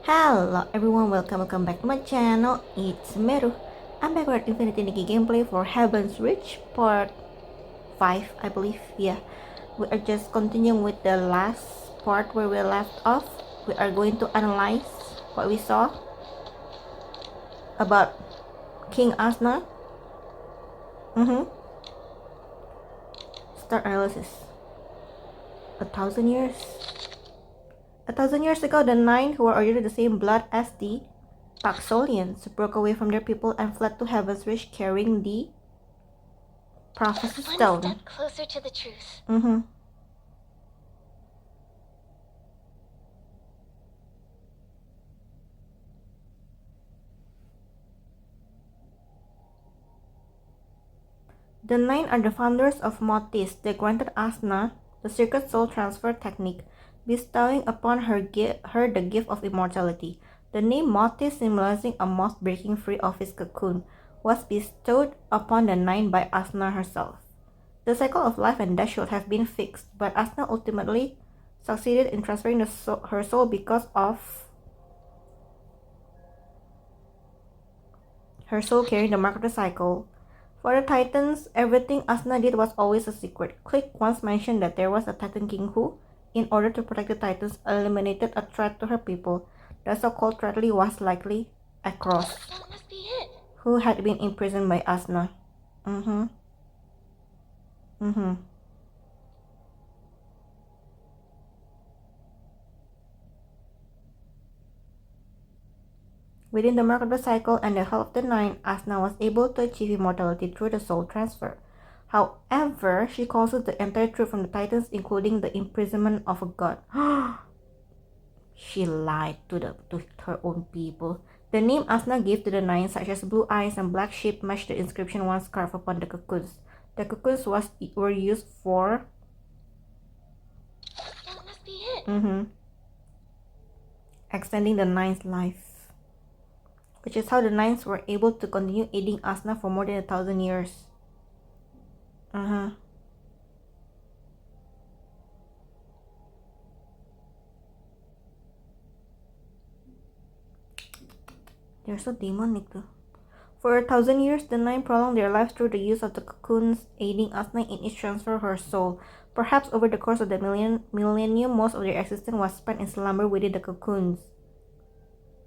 Hello everyone, welcome back to my channel. It's Meru. I'm back with Infinity Nikki gameplay for Heaven's Reach Part 5, I believe. Yeah, we are just continuing with the last part where we left off. We are going to analyze what we saw about King Asna. Start analysis. 1,000 years. 1,000 years ago, the nine, who were originally the same blood as the Paxolians, broke away from their people and fled to Heaven's Reach carrying the Prophecy Stone. One step closer to the truth. The nine are the founders of Motis. They granted Asna the secret soul transfer technique, bestowing upon her the gift of immortality. The name Motis, symbolizing a moth breaking free of his cocoon, was bestowed upon the nine by Asna herself. The cycle of life and death should have been fixed, but Asna ultimately succeeded in transferring her soul because of her soul carrying the mark of the cycle. For the Titans, everything Asna did was always a secret. Click once mentioned that there was a Titan King who, in order to protect the Titans, eliminated a threat to her people. The so-called threat was likely Akros, That must be it. who had been imprisoned by Asna. Within the mark of the cycle and the help of the nine, Asna was able to achieve immortality through the soul transfer. However, she concealed the entire truth from the Titans, including the imprisonment of a god. She lied to her own people. The name Asna gave to the nine, such as blue eyes and black sheep, matched the inscription once carved upon the cocoons. The cocoons were used for That must be it. extending the nine's life, which is how the nines were able to continue aiding Asna for more than 1,000 years. They're so demonic though. For 1,000 years, the nine prolonged their lives through the use of the cocoons, aiding Asna in its transfer of her soul. Perhaps over the course of the millennium, most of their existence was spent in slumber within the cocoons.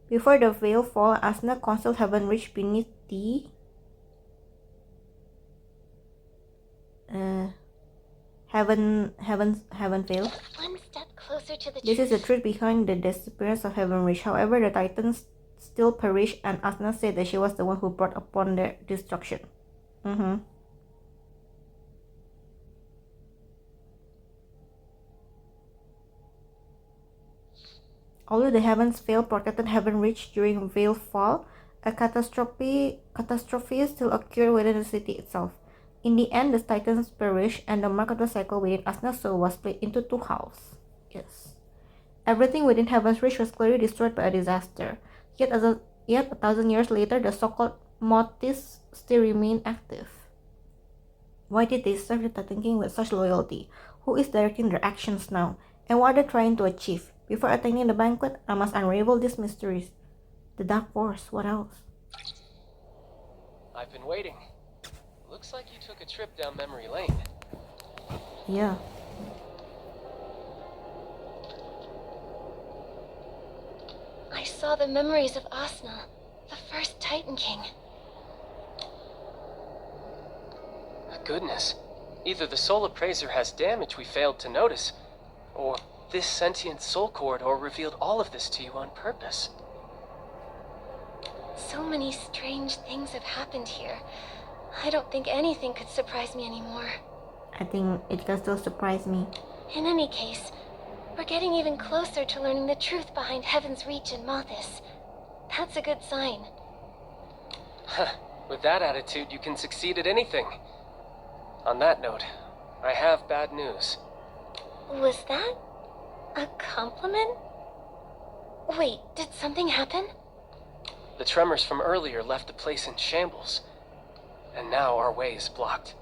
Before the veil fall, Asna concealed Heaven Reach beneath the heaven veil. One step closer to the This truth. is the truth behind the disappearance of Heaven Reach. However, the Titans still perished, and Asna said that she was the one who brought upon their destruction. Although the heavens veil protected Heaven Reach during Veil Fall, a catastrophe still occurred within the city itself. In the end, the Titans perished, and the mark of the cycle within Asna's soul was split into two halves. Yes. Everything within Heaven's Reach was clearly destroyed by a disaster. Yet 1,000 years later, the so-called Motis still remain active. Why did they serve the Titan King with such loyalty? Who is directing their actions now? And what are they trying to achieve? Before attending the banquet, I must unravel these mysteries. The Dark Force, what else? I've been waiting. Looks like you took a trip down memory lane. Yeah. I saw the memories of Asna, the first Titan King. Goodness. Either the soul appraiser has damage we failed to notice, or this sentient soul corridor revealed all of this to you on purpose. So many strange things have happened here. I don't think anything could surprise me anymore. I think it can still surprise me. In any case, we're getting even closer to learning the truth behind Heaven's Reach and Mothis. That's a good sign. With that attitude, you can succeed at anything. On that note, I have bad news. Was that a compliment? Wait, did something happen? The tremors from earlier left the place in shambles, and now our way is blocked.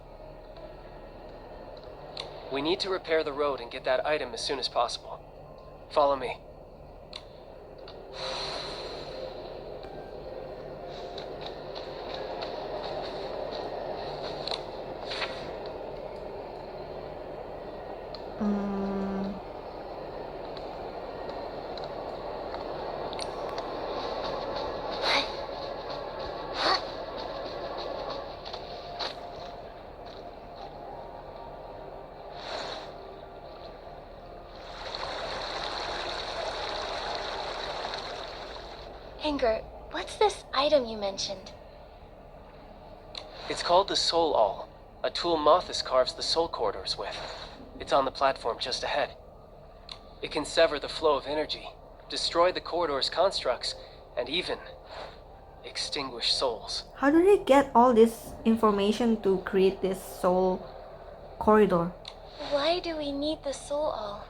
We need to repair the road and get that item as soon as possible. Follow me. Angert, what's this item you mentioned? It's called the Soul Awl, a tool Mothis carves the soul corridors with. It's on the platform just ahead. It can sever the flow of energy, destroy the corridor's constructs, and even extinguish souls. How do they get all this information to create this soul corridor? Why do we need the soul all?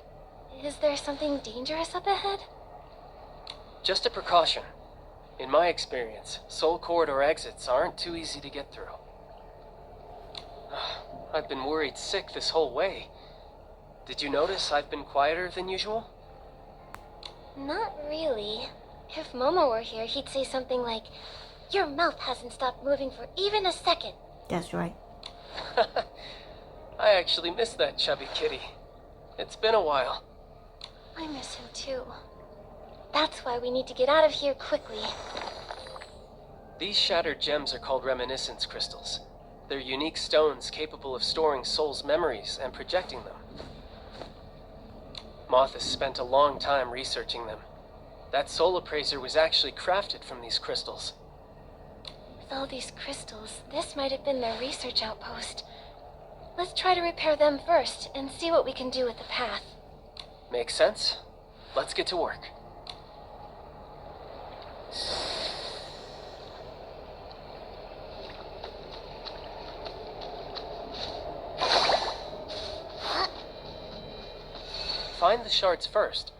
Is there something dangerous up ahead? Just a precaution. In my experience, soul corridor exits aren't too easy to get through. I've been worried sick this whole way. Did you notice I've been quieter than usual? Not really. If Momo were here, he'd say something like, "Your mouth hasn't stopped moving for even a second." That's right. I actually miss that chubby kitty. It's been a while. I miss him too. That's why we need to get out of here quickly. These shattered gems are called reminiscence crystals. They're unique stones capable of storing souls' memories and projecting them. Mothis spent a long time researching them. That soul appraiser was actually crafted from these crystals. With all these crystals, this might have been their research outpost. Let's try to repair them first and see what we can do with the path. Makes sense? Let's get to work. Find the shards first,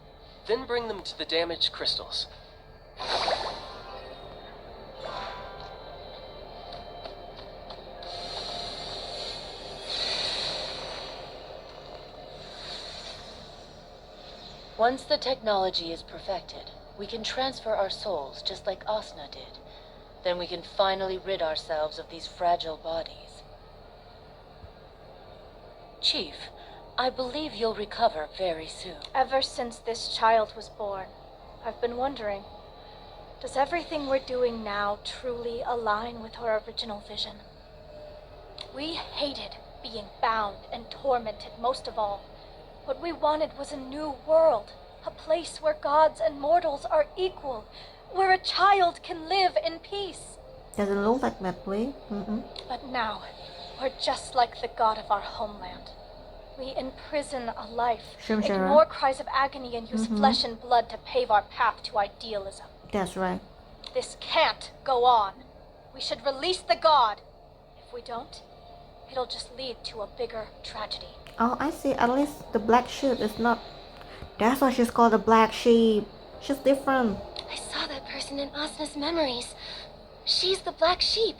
then bring them to the damaged crystals. Once the technology is perfected, we can transfer our souls just like Asna did. Then we can finally rid ourselves of these fragile bodies. Chief, I believe you'll recover very soon. Ever since this child was born, I've been wondering, does everything we're doing now truly align with our original vision? We hated being bound and tormented most of all. What we wanted was a new world, a place where gods and mortals are equal, where a child can live in peace. Doesn't look like that way. But now, we're just like the god of our homeland. We imprison a life, Shimshara. ignore cries of agony, and use flesh and blood to pave our path to idealism. That's right. This can't go on. We should release the god. If we don't, it'll just lead to a bigger tragedy. Oh, I see. At least the black sheep is not... That's why she's called the black sheep. She's different. I saw that person in Asna's memories. She's the Black Sheep,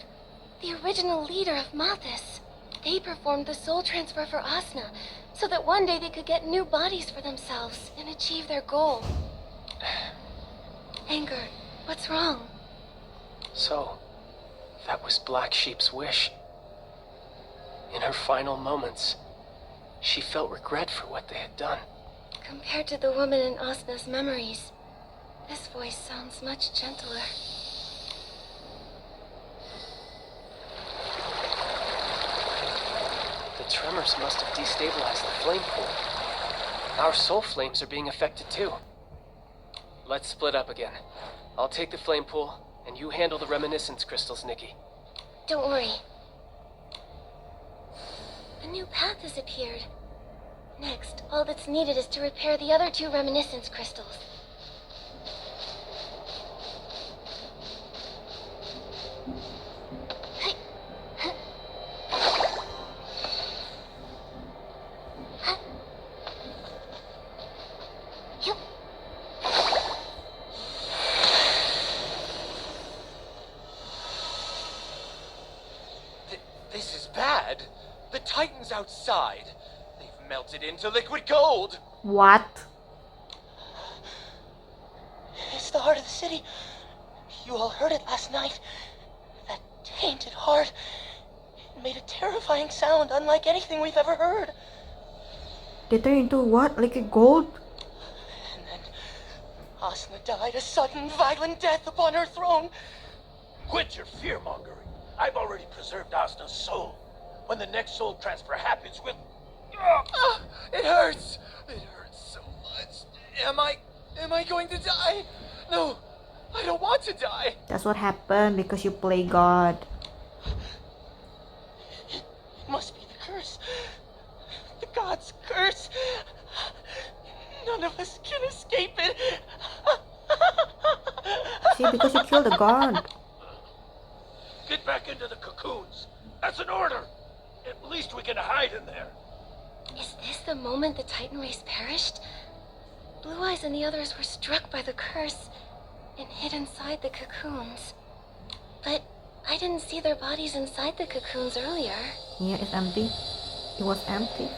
the original leader of Mothis. They performed the soul transfer for Asna, so that one day they could get new bodies for themselves and achieve their goal. Angert, what's wrong? So, that was Black Sheep's wish. In her final moments, she felt regret for what they had done. Compared to the woman in Asna's memories, this voice sounds much gentler. The tremors must have destabilized the flame pool. Our soul flames are being affected too. Let's split up again. I'll take the flame pool, and you handle the reminiscence crystals, Nikki. Don't worry. A new path has appeared. Next, all that's needed is to repair the other two reminiscence crystals. This is bad. The Titans outside. They've melted into liquid gold. What? It's the heart of the city. You all heard it last night. That tainted heart. It made a terrifying sound unlike anything we've ever heard. They turn into what? Liquid gold? And then Asna died a sudden, violent death upon her throne. Quit your fear-mongering. I've already preserved Asna's soul. When the next soul transfer happens, we'll... It hurts. It hurts so much. Am I going to die? No, I don't want want to die. That's what happened because you play God. It must be the curse. The god's curse. None of us can escape it. See, because you killed the God. Get back into the cocoons. That's an order. At least we can hide in there. Is this the moment the Titan race perished? Blue Eyes and the others were struck by the curse and hid inside the cocoons. But I didn't see their bodies inside the cocoons earlier. Yeah, it's empty. It was empty.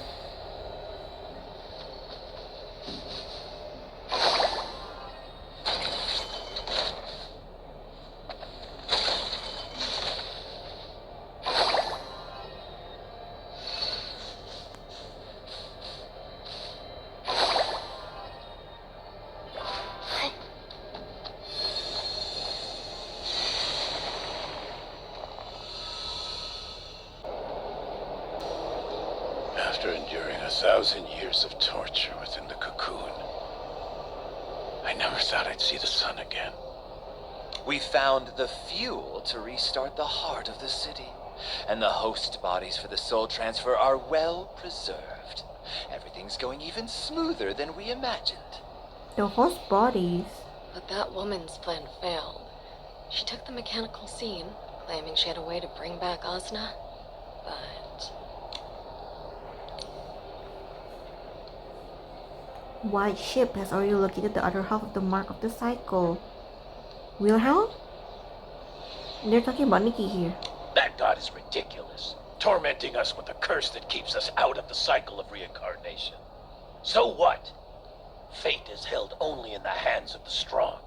After enduring 1,000 years of torture within the cocoon, I never thought I'd see the sun again. We found the fuel to restart the heart of the city, and the host bodies for the soul transfer are well preserved. Everything's going even smoother than we imagined. The host bodies. But that woman's plan failed. She took the mechanical scene, claiming she had a way to bring back Asna, but... White ship has already located the other half of the mark of the cycle. Wilhelm? They're talking about Nikki here. That god is ridiculous, tormenting us with a curse that keeps us out of the cycle of reincarnation. So what? Fate is held only in the hands of the strong.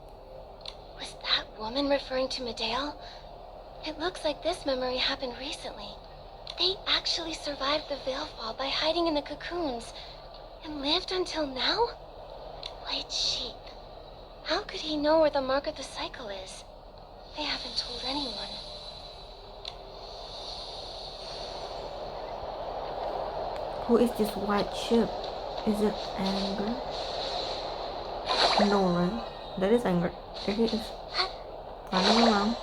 Was that woman referring to Medale? It looks like this memory happened recently. They actually survived the veil fall by hiding in the cocoons and lived until now? White sheep. How could he know where the mark of the cycle is? They haven't told anyone. Who is this white ship? Is it Angert? No, right? That is Angert. There he is. Running around.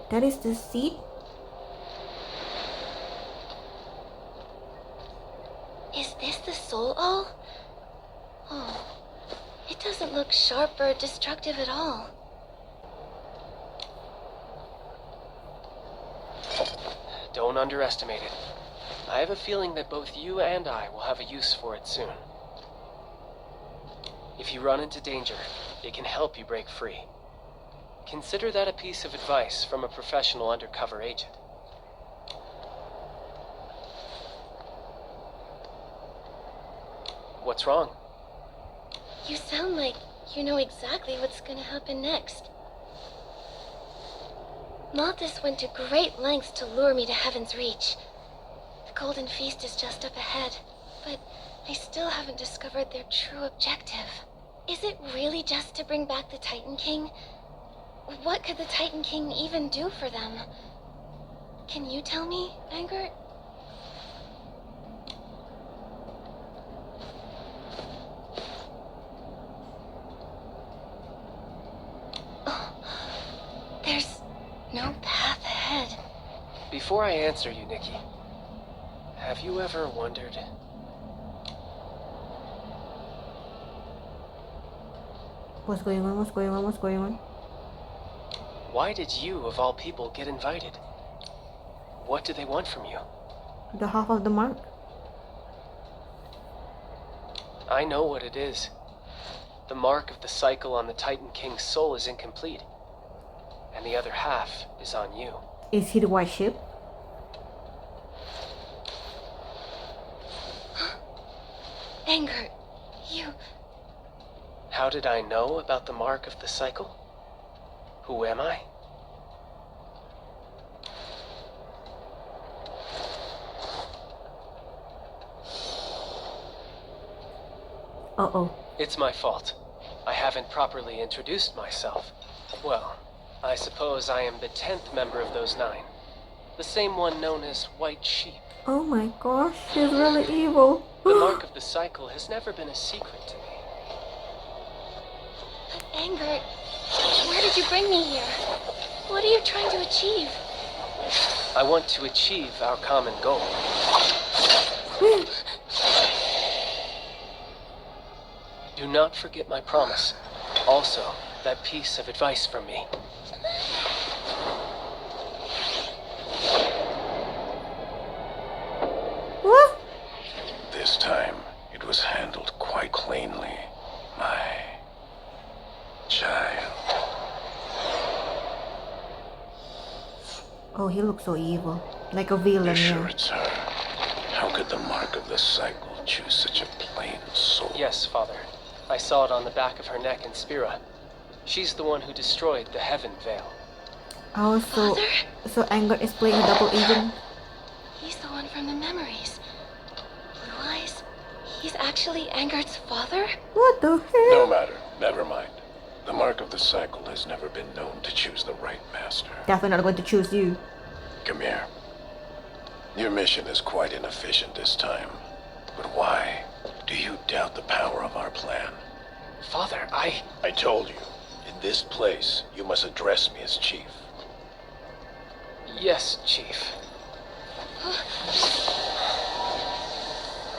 That is the seed? Is this the soul all? Oh, it doesn't look sharp or destructive at all. Don't underestimate it. I have a feeling that both you and I will have a use for it soon. If you run into danger, it can help you break free. Consider that a piece of advice from a professional undercover agent. What's wrong? You sound like you know exactly what's gonna happen next. Malthus went to great lengths to lure me to Heaven's Reach. The Golden Feast is just up ahead, but I still haven't discovered their true objective. Is it really just to bring back the Titan King? What could the Titan King even do for them? Can you tell me, Angert? Oh, there's no path ahead. Before I answer you, Nikki, have you ever wondered? What's going on? What's going on? What's going on? Why did you, of all people, get invited? What do they want from you? The half of the mark? I know what it is. The mark of the cycle on the Titan King's soul is incomplete, and the other half is on you. Is he the white ship? Angert, you... How did I know about the mark of the cycle? Who am I? Uh-oh. It's my fault. I haven't properly introduced myself. Well, I suppose I am the 10th member of those 9. The same one known as White Sheep. Oh my gosh, she's really evil. The mark of the cycle has never been a secret to me. But Angert, where did you bring me here? What are you trying to achieve? I want to achieve our common goal. Do not forget my promise. Also, that piece of advice from me. What? This time, it was handled quite cleanly, my child. Oh, he looks so evil. Like a villain, You're sure yeah. it's her? How could the mark of the cycle choose such a plain soul? Yes, Father. I saw it on the back of her neck in Spira. She's the one who destroyed the Heaven Veil. Oh, so Angert is playing a double agent. He's the one from the memories. Blue Eyes? He's actually Angert's father? What the hell? No matter. Never mind. The mark of the cycle has never been known to choose the right master. Definitely not going to choose you. Come here. Your mission is quite inefficient this time. But why do you doubt the power of our plan? Father, I told you, in this place, you must address me as chief. Yes, Chief.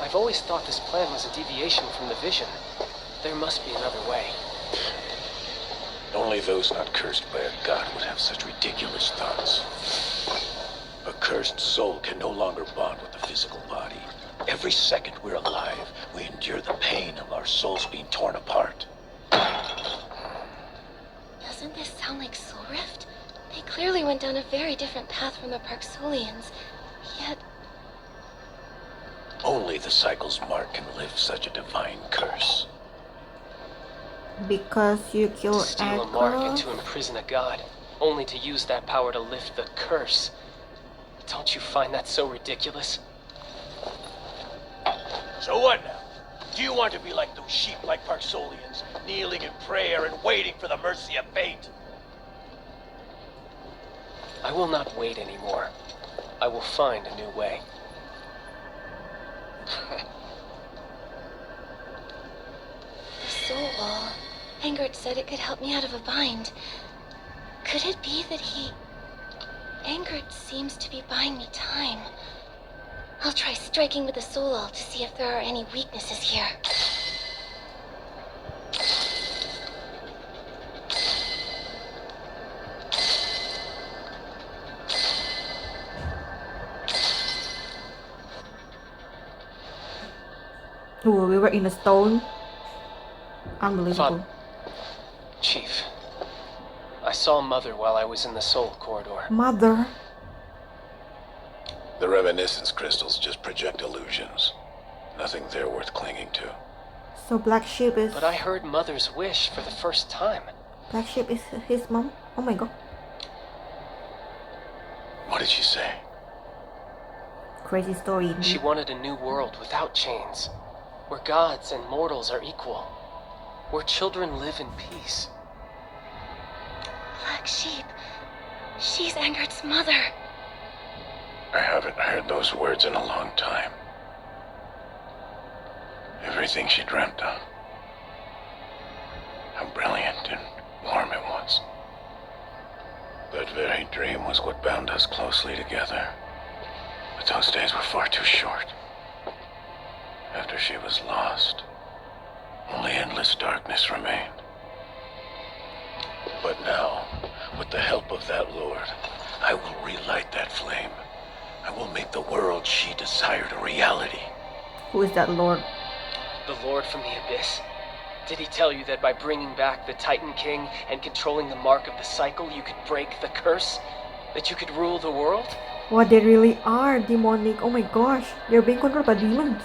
I've always thought this plan was a deviation from the vision. There must be another way. Only those not cursed by a god would have such ridiculous thoughts. A cursed soul can no longer bond with the physical body. Every second we're alive, we endure the pain of our souls being torn apart. Doesn't this sound like Soul Rift? They clearly went down a very different path from the Parksolians. Yet, Only the cycle's mark can lift such a divine curse. Because you To killed steal a mark and Echo. to imprison a god, only to use that power to lift the curse. Don't you find that so ridiculous? So what now? Do you want to be like those sheep like Parksolians, kneeling in prayer and waiting for the mercy of fate? I will not wait anymore. I will find a new way. the soul wall. Angert said it could help me out of a bind. Could it be that Angert seems to be buying me time. I'll try striking with the soul wall to see if there are any weaknesses here. Ooh, we were in a stone. Unbelievable. Chief, I saw Mother while I was in the Soul Corridor. Mother. The reminiscence crystals just project illusions. Nothing there worth clinging to. So Black Sheep is... But I heard Mother's wish for the first time. Black Sheep is his mom? Oh my god. What did she say? Crazy story indeed. She wanted a new world without chains, where gods and mortals are equal, where children live in peace. Black Sheep. She's Angert's mother. I haven't heard those words in a long time. Everything she dreamt of. How brilliant and warm it was. That very dream was what bound us closely together. But those days were far too short. After she was lost, only endless darkness remained. But now, with the help of that Lord, I will relight that flame. I will make the world she desired a reality. Who is that Lord? The Lord from the Abyss? Did he tell you that by bringing back the Titan King and controlling the mark of the cycle, you could break the curse? That you could rule the world? What they really are, demonic. Oh my gosh, they're being controlled by demons.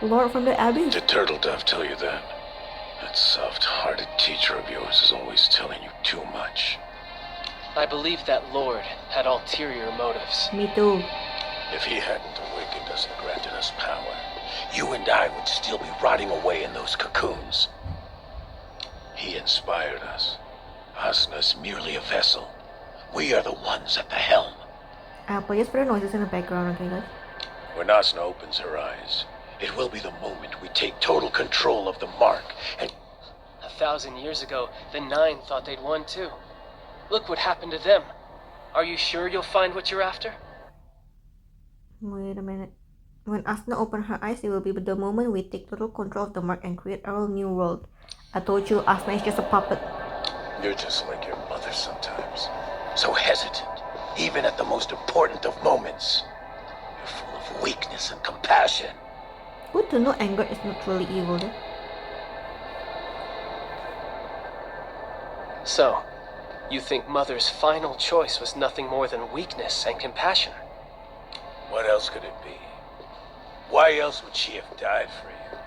Lord from the Abyss. Did Turtle Dove tell you that? That soft-hearted teacher of yours is always telling you too much. I believe that Lord had ulterior motives. Me too. If he hadn't awakened us and granted us power, you and I would still be rotting away in those cocoons. He inspired us. Asna's merely a vessel. We are the ones at the helm. Apologies for the noises in the background, okay, guys? When Asna opens her eyes, it will be the moment we take total control of the mark and... 1,000 years ago, the Nine thought they'd won too. Look what happened to them. Are you sure you'll find what you're after? Wait a minute. When Asna opens her eyes, it will be the moment we take total control of the mark and create our new world. I told you, Asna is just a puppet. You're just like your mother sometimes. So hesitant, even at the most important of moments. You're full of weakness and compassion. Good to know Angert is not really evil, though. So, you think Mother's final choice was nothing more than weakness and compassion? What else could it be? Why else would she have died for you?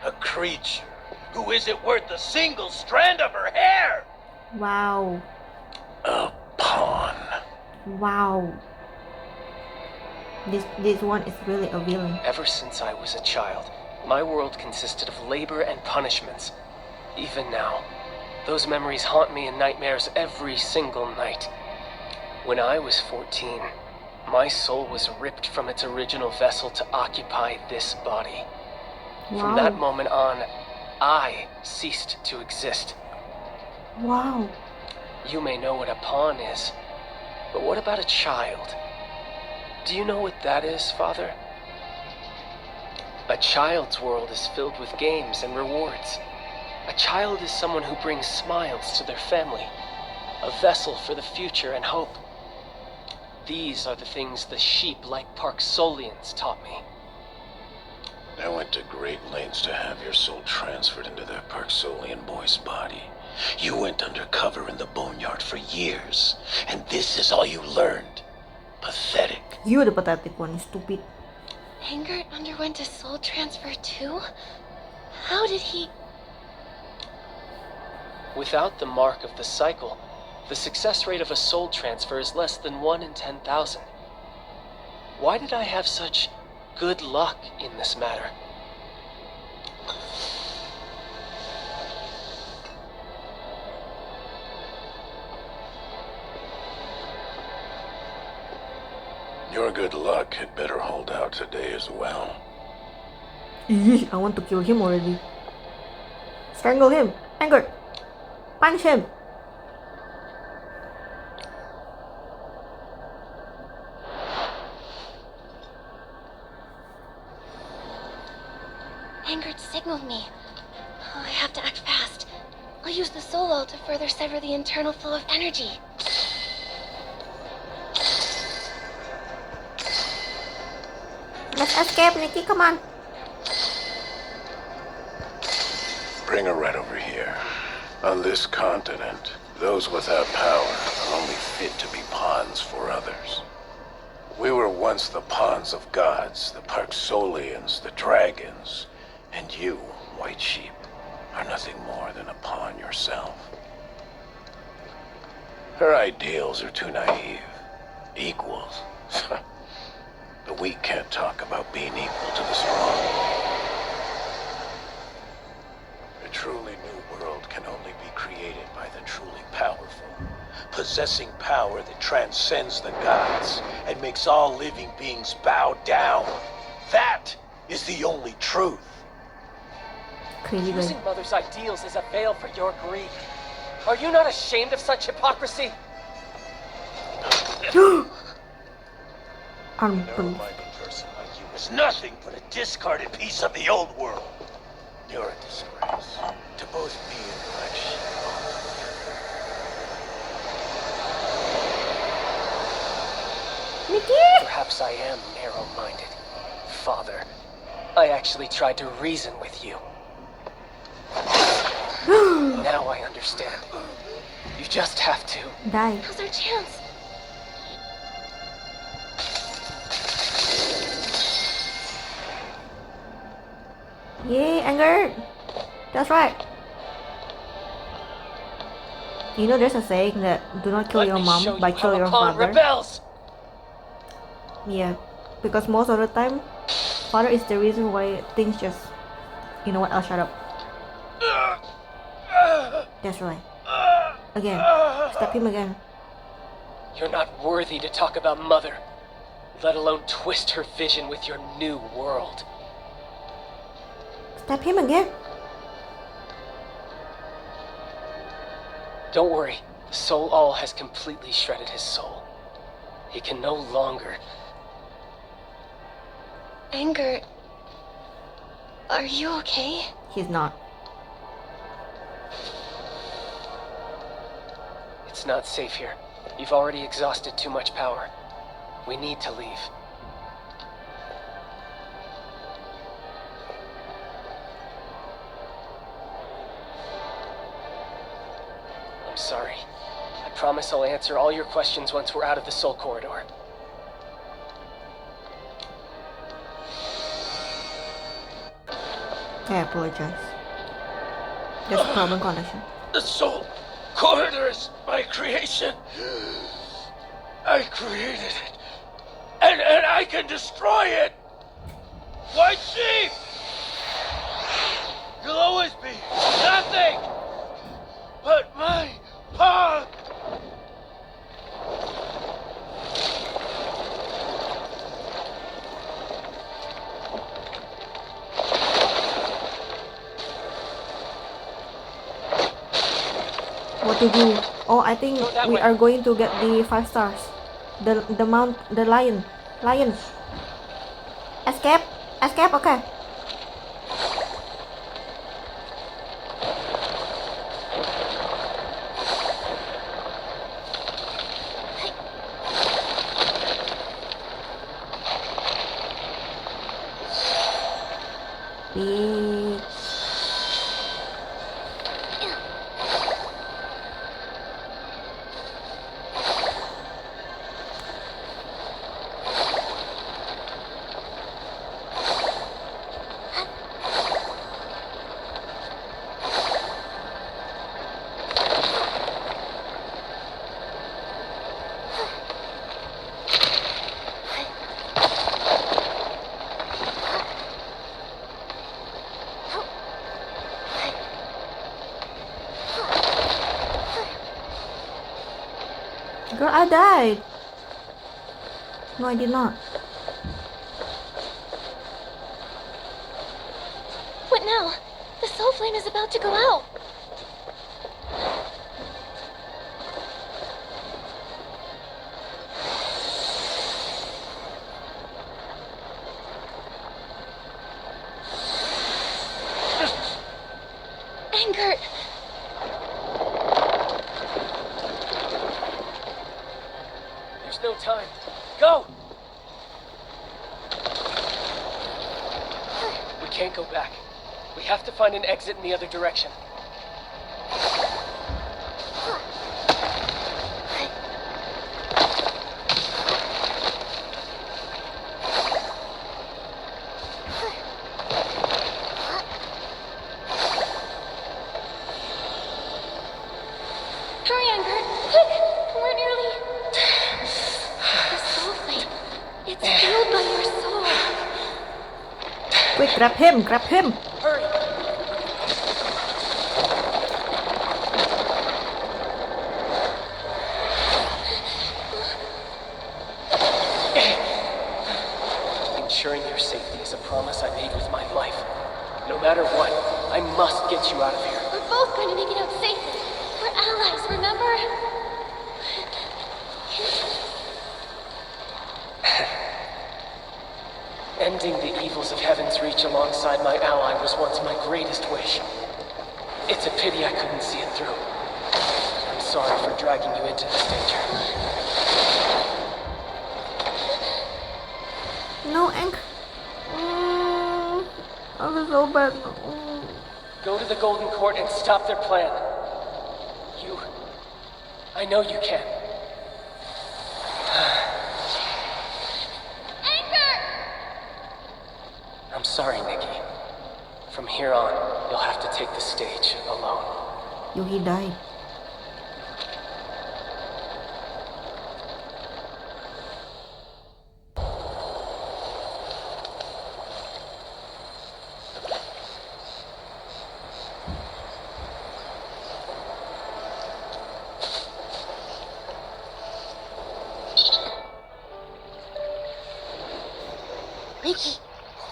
A creature who isn't worth a single strand of her hair! Wow. A pawn. Wow. This one is really a villain. Ever since I was a child, my world consisted of labor and punishments. Even now, those memories haunt me in nightmares every single night. When I was 14, my soul was ripped from its original vessel to occupy this body. From that moment on, I ceased to exist. Wow. You may know what a pawn is, but what about a child? Do you know what that is, Father? A child's world is filled with games and rewards. A child is someone who brings smiles to their family, a vessel for the future and hope. These are the things the sheep like Parksolians taught me. I went to great lengths to have your soul transferred into that Parksolian boy's body. You went undercover in the boneyard for years, and this is all you learned. Pathetic. You're the pathetic one, stupid. Angert underwent a soul transfer too? How did he... Without the mark of the cycle, the success rate of a soul transfer is less than 1 in 10,000. Why did I have such good luck in this matter? Your good luck had better hold out today as well. Eesh, I want to kill him already. Strangle him. Angert. Punch him. Angert signaled me. Oh, I have to act fast. I'll use the soul ult to further sever the internal flow of energy. Let's escape, Nikki, come on. Bring her right over here. On this continent, those without power are only fit to be pawns for others. We were once the pawns of gods, the Parksolians, the dragons, and you, white sheep, are nothing more than a pawn yourself. Her ideals are too naive. Equals. The weak can't talk about being equal to the strong. A truly new world can only be created by the truly powerful, possessing power that transcends the gods and makes all living beings bow down. That is the only truth. Crazy guy. Using Mother's ideals as a veil for your greed. Are you not ashamed of such hypocrisy? Never mind, a person like you is nothing but a discarded piece of the old world. You're a disgrace to both me and Black Sheep. Nikki! Perhaps I am narrow-minded, Father. I actually tried to reason with you. Now I understand. You just have to. Die. Now's our chance. Yay, Angert! That's right. You know there's a saying that do not kill Let your me mom show by you kill how your a pawn father. rebels. Yeah, because most of the time, father is the reason why things just... You know what, I'll shut up. That's right. Again. Stab him again. You're not worthy to talk about Mother, let alone twist her vision with your new world. Stab him again. Don't worry, the Soul All has completely shredded his soul. He can no longer... Angert, are you okay? He's not. It's not safe here. You've already exhausted too much power. We need to leave. I'm sorry. I promise I'll answer all your questions once we're out of the Soul Corridor. I apologize. There's a problem connection. The Soul Corridor is my creation. I created it. And I can destroy it. White Sheep! You'll always be nothing but my pawn. What to do? Oh, I think Go that we way. are going to get the 5 stars. The lion. Lion. Escape. Escape, okay. Big. Girl, I died. No, I did not. What now? The soul flame is about to go out. Angert! There's no time. Go! We can't go back. We have to find an exit in the other direction. Hurry, Angert! Quick! We're nearly... The soul flame. It's fueled by your soul. Quick, grab him, grab him. Hurry! Ensuring your safety is a promise I made with my life. No matter what, I must get you out of here. We're both going to make it out safely. We're allies, remember? Ending the evils of Heaven's Reach alongside my ally was once my greatest wish. It's a pity I couldn't see it through. I'm sorry for dragging you into this danger. No, Ank. I was so bad. Go to the Golden Court and stop their plan. I know you can. Angert! I'm sorry, Nikki. From here on, you'll have to take the stage alone. Yo, he died. Nikki,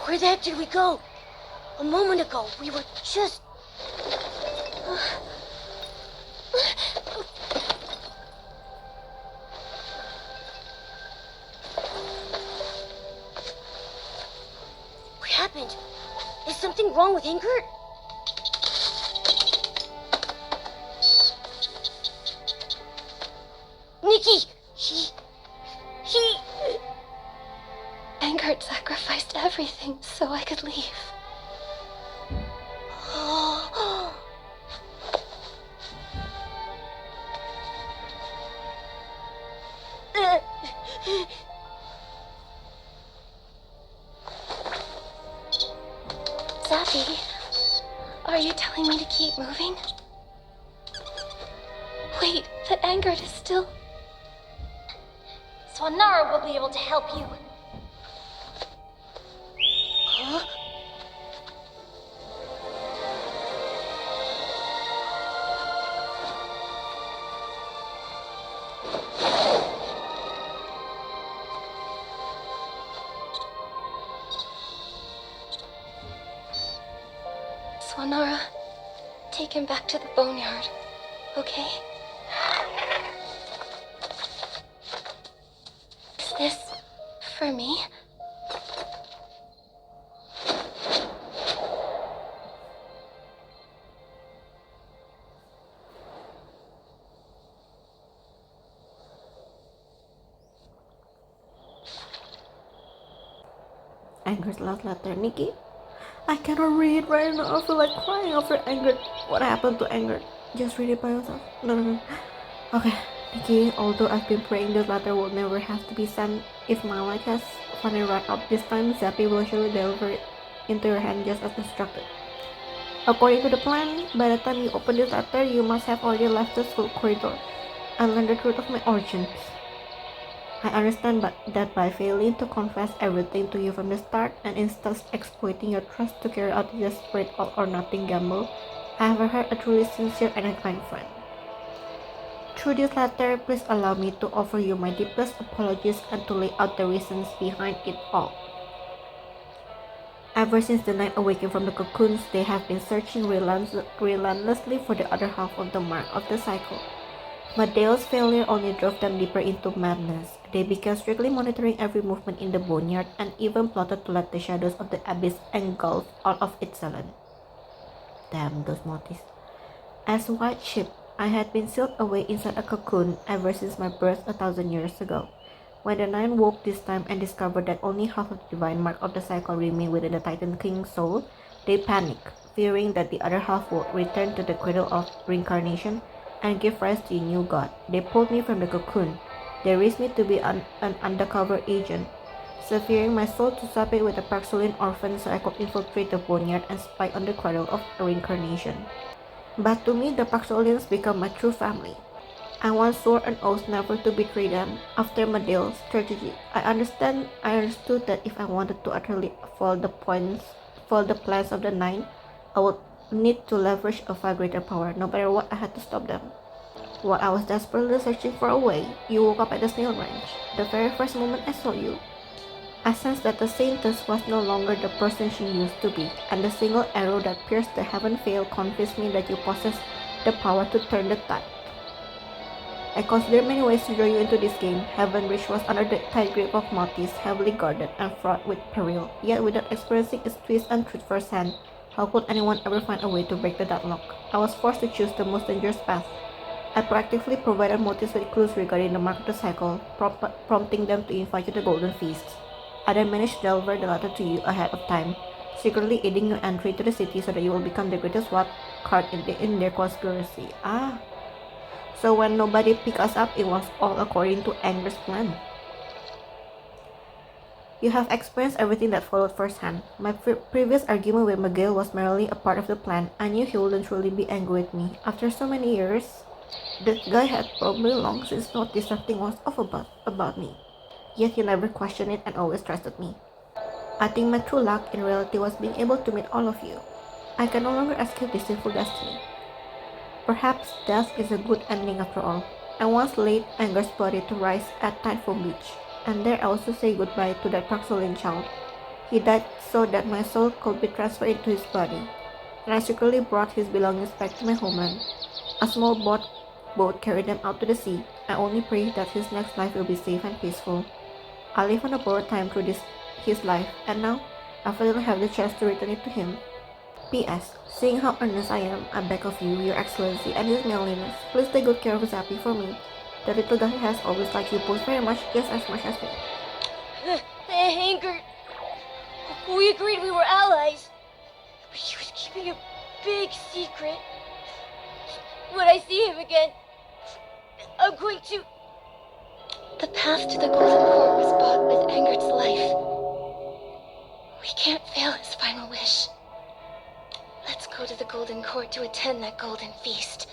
where the heck did we go? A moment ago, we were just... What happened? Is something wrong with Angert? Nikki! He... Angert sacrificed everything so I could leave. Zappy, are you telling me to keep moving? Wait, that Angert is still... Swanara will be able to help you. Huh? Swanara, take him back to the boneyard, okay? Is this for me? Anger's last letter. Nikki, I cannot read right now. I feel like crying over Angert. What happened to Angert? Just read it by yourself. No. Okay, Nikki, although I've been praying this letter will never have to be sent, if my luck has finally run out this time, Zappy will surely deliver it into your hand just as instructed. According to the plan, by the time you open this letter, you must have already left the school corridor and learned the truth of my origins. I understand that by failing to confess everything to you from the start and instead exploiting your trust to carry out the desperate all-or-nothing gamble, I have ever had a truly sincere and a kind friend. Through this letter, please allow me to offer you my deepest apologies and to lay out the reasons behind it all. Ever since the night awakened from the cocoons, they have been searching relentlessly for the other half of the mark of the cycle. Madeo's failure only drove them deeper into madness. They began strictly monitoring every movement in the boneyard and even plotted to let the shadows of the abyss engulf all of its talent. Damn those motifs. As white sheep, I had been sealed away inside a cocoon ever since my birth 1,000 years ago. When the Nine woke this time and discovered that only half of the divine mark of the cycle remained within the Titan King's soul, they panicked, fearing that the other half would return to the cradle of reincarnation and give rise to a new god. They pulled me from the cocoon. They raised me to be an undercover agent, severing my soul to swap it with a Praxulian orphan so I could infiltrate the boneyard and spy on the cradle of reincarnation. But to me, the Praxulians become my true family. I once swore an oath never to betray them. After Madeo's tragedy, I understood that if I wanted to utterly foil the plans of the Nine, I would need to leverage a far greater power. No matter what, I had to stop them. While I was desperately searching for a way, you woke up at the snail ranch. The very first moment I saw you, I sensed that the Saintess was no longer the person she used to be, and the single arrow that pierced the heaven veil convinced me that you possessed the power to turn the tide. I considered many ways to draw you into this game. Heaven Reach was under the tight grip of Maltese, heavily guarded and fraught with peril. Yet without experiencing its twist and truth firsthand, how could anyone ever find a way to break the deadlock? I was forced to choose the most dangerous path. I proactively provided motives with clues regarding the mark of the cycle, prompting them to invite you to the Golden Feast. I then managed to deliver the letter to you ahead of time, secretly aiding your entry to the city so that you will become the greatest wild card in their conspiracy. So when nobody picked us up, it was all according to Anger's plan. You have experienced everything that followed firsthand. My previous argument with Miguel was merely a part of the plan. I knew he wouldn't truly be angry with me. After so many years, that guy had probably long since noticed something was off about me. Yet he never questioned it and always trusted me. I think my true luck in reality was being able to meet all of you. I can no longer escape this sinful destiny. Perhaps death is a good ending after all. I once laid Anger's body to rise at Tideful Beach, and there I also say goodbye to that Praxulian child. He died so that my soul could be transferred into his body, and I secretly brought his belongings back to my homeland. A small boat carried them out to the sea. I only pray that his next life will be safe and peaceful. I live on a borrowed time through his life, and now I finally have the chance to return it to him. P.S. Seeing how earnest I am, I beg of you, Your Excellency, and His Manliness, please take good care of Zappy for me. The little guy has always liked you both very much, just as much as me. Angert, we agreed we were allies, but he was keeping a big secret. When I see him again, I'm going to... The path to the Golden Court was bought with Angert's life. We can't fail his final wish. Let's go to the Golden Court to attend that golden feast,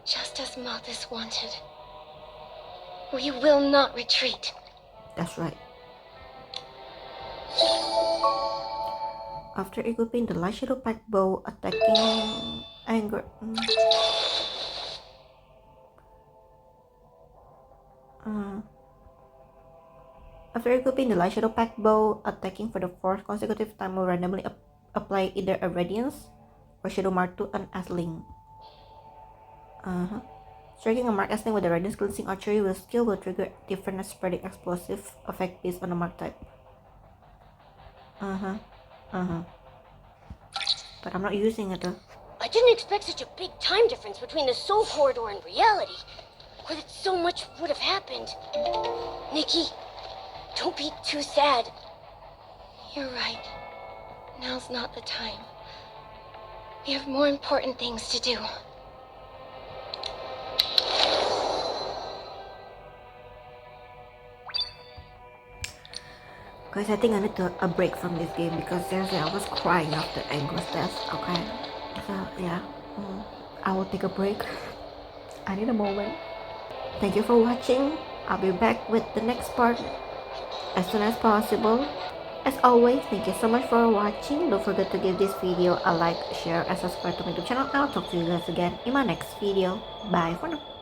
just as Malthus wanted. We will not retreat. That's right. After equipping the light shadow pack bow, attacking Angert. After equipping the light shadow pack bow, attacking for the fourth consecutive time will randomly apply either a radiance or shadow mark to an Athling. Striking a mark Athling with a radiance cleansing archery skill will trigger different spreading explosive effect based on the mark type. But I'm not using it though. I didn't expect such a big time difference between the Soul Corridor and reality, or that so much would have happened. Nikki, don't be too sad. You're right. Now's not the time. We have more important things to do. Guys, I think I need a break from this game because seriously I was crying after Anger's death. Okay, so yeah, I will take a break. I need a moment. Thank you for watching. I'll be back with the next part as soon as possible. As always, thank you so much for watching. Don't forget to give this video a like, share, and subscribe to my YouTube channel. I'll talk to you guys again in my next video. Bye for now.